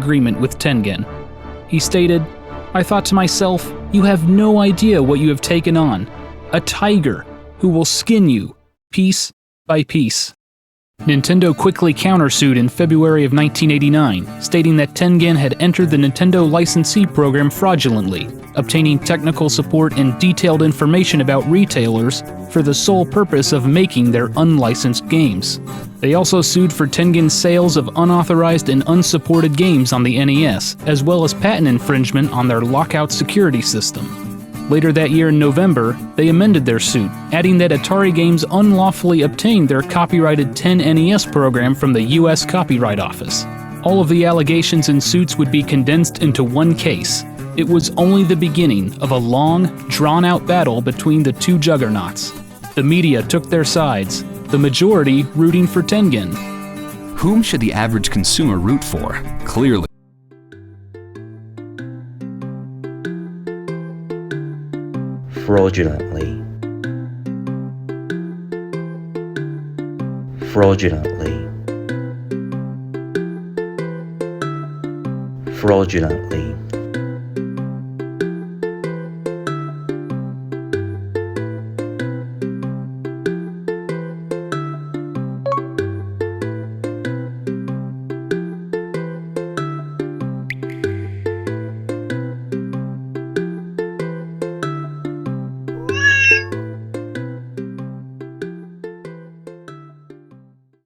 agreement with Tengen. He stated, "I thought to myself, you have no idea what you have taken on. A tiger who will skin you, piece by piece." Nintendo quickly countersued in February of 1989, stating that Tengen had entered the Nintendo licensee program fraudulently, obtaining technical support and detailed information about retailers for the sole purpose of making their unlicensed games. They also sued for Tengen's sales of unauthorized and unsupported games on the NES, as well as patent infringement on their lockout security system. Later that year in November, they amended their suit, adding that Atari Games unlawfully obtained their copyrighted 10 NES program from the US Copyright Office. All of the allegations and suits would be condensed into one case. It was only the beginning of a long, drawn-out battle between the two juggernauts. The media took their sides, the majority rooting for Tengen. Whom should the average consumer root for? Clearly. Fraudulently, fraudulently, fraudulently.